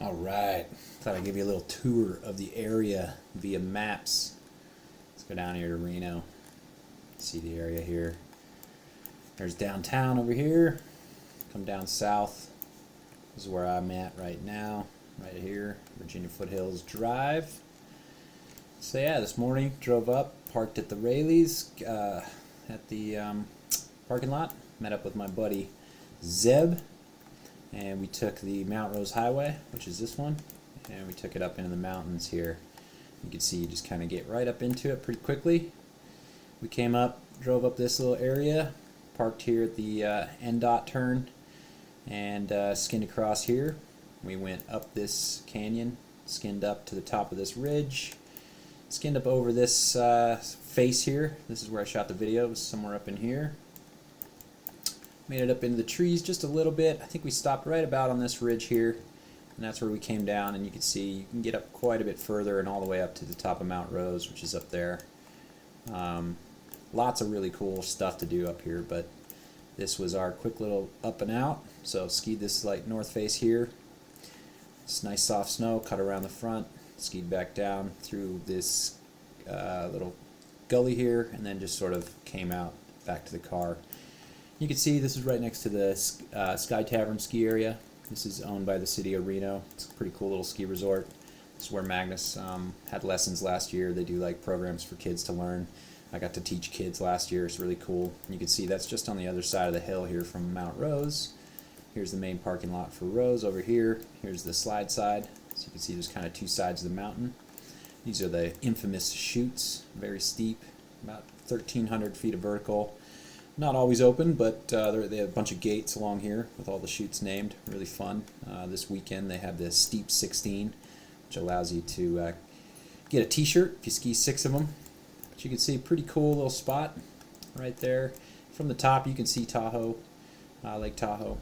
All right. Thought I'd give you a little tour of the area via maps. Let's go down here to Reno. See the area here. There's downtown over here. Come down south. This is where I'm at right now. Right here, Virginia Foothills Drive. So yeah, this morning drove up, parked at the Rayleighs at the parking lot. Met up with my buddy Zeb, and we took the Mount Rose Highway, which is this one, and we took it up into the mountains here. You can see you just kind of get right up into it pretty quickly. We came up, drove up this little area, parked here at the NDOT turn, and skinned across here. We went up this canyon, skinned up to the top of this ridge, skinned up over this face here. This is where I shot the video. It was somewhere up in here. Made it up into the trees just a little bit. I think we stopped right about on this ridge here, and that's where we came down, and you can see you can get up quite a bit further and all the way up to the top of Mount Rose, which is up there. Lots of really cool stuff to do up here, but this was our quick little up and out. So skied this like north face here. It's nice soft snow, cut around the front, skied back down through this little gully here, and then just sort of came out back to the car. You can see this is right next to the Sky Tavern ski area. This is owned by the city of Reno. It's a pretty cool little ski resort. This is where Magnus had lessons last year. They do like programs for kids to learn. I got to teach kids last year. It's really cool. You can see that's just on the other side of the hill here from Mount Rose. Here's the main parking lot for Rose over here. Here's the slide side. So you can see there's kind of two sides of the mountain. These are the infamous chutes, very steep, about 1,300 feet of vertical. Not always open, but they have a bunch of gates along here with all the chutes named. Really fun. This weekend they have the Steep 16, which allows you to get a t-shirt if you ski 6 of them. But you can see a pretty cool little spot right there. From the top you can see Tahoe, Lake Tahoe.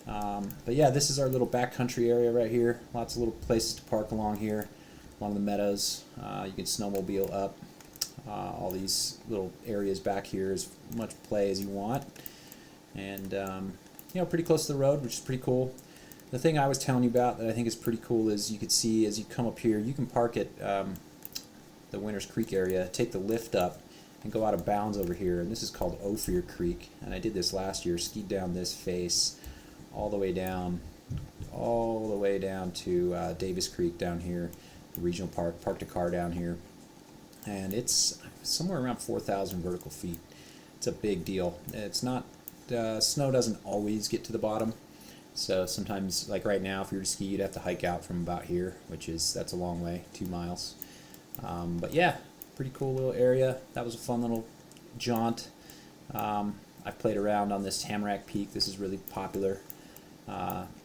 But yeah, this is our little backcountry area right here. Lots of little places to park along here, along the meadows. You can snowmobile up. All these little areas back here, as much play as you want, and you know, pretty close to the road, which is pretty cool. The thing I was telling you about that I think is pretty cool is you could see as you come up here, you can park at the Winters Creek area, take the lift up, and go out of bounds over here. And this is called Ophir Creek, and I did this last year. Skied down this face all the way down to Davis Creek down here, the regional park. Parked a car down here. And it's somewhere around 4,000 vertical feet. It's a big deal. It's not, snow doesn't always get to the bottom. So sometimes, like right now, if you were to ski, you'd have to hike out from about here, that's a long way, 2 miles. But yeah, pretty cool little area. That was a fun little jaunt. I've played around on this Tamarack Peak. This is really popular.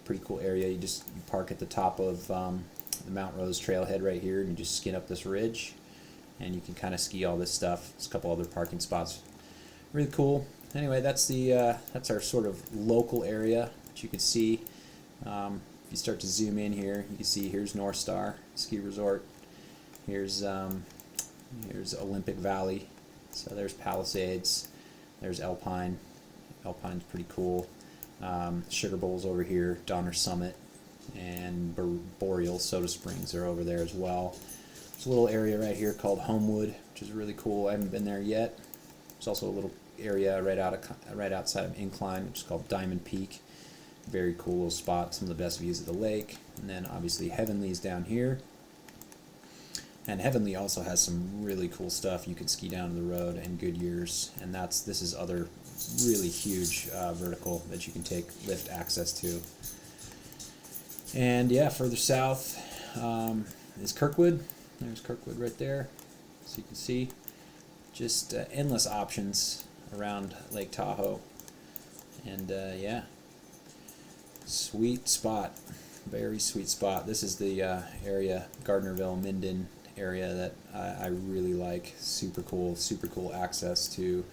Pretty cool area. You park at the top of the Mount Rose trailhead right here, and you just skin up this ridge. And you can kind of ski all this stuff. There's a couple other parking spots. Really cool. Anyway, that's our sort of local area that you can see. If you start to zoom in here, you can see here's North Star Ski Resort. Here's Olympic Valley. So there's Palisades. There's Alpine. Alpine's pretty cool. Sugar Bowl's over here. Donner Summit and Boreal Soda Springs are over there as well. There's a little area right here called Homewood, which is really cool. I haven't been there yet. There's also a little area right outside of Incline, which is called Diamond Peak. Very cool little spot. Some of the best views of the lake. And then obviously Heavenly's down here. And Heavenly also has some really cool stuff. You can ski down to the road, and Goodyear's. And this is other really huge vertical that you can take lift access to. And yeah, further south is Kirkwood. There's Kirkwood right there, so you can see just endless options around Lake Tahoe. And yeah, sweet spot, very sweet spot. This is the area, Gardnerville, Minden area, that I really like. Super cool access to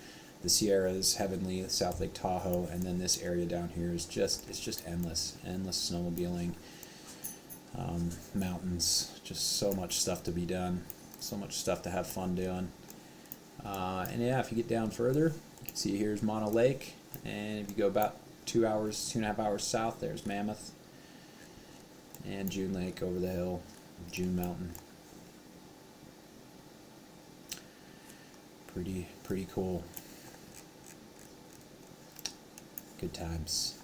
the Sierras, Heavenly, South Lake Tahoe, and then this area down here is just endless snowmobiling. Mountains, just so much stuff to be done, so much stuff to have fun doing. And yeah, if you get down further, you can see here's Mono Lake, and if you go about 2.5 hours south, there's Mammoth. and June Lake over the hill, June Mountain. Pretty cool. Good times.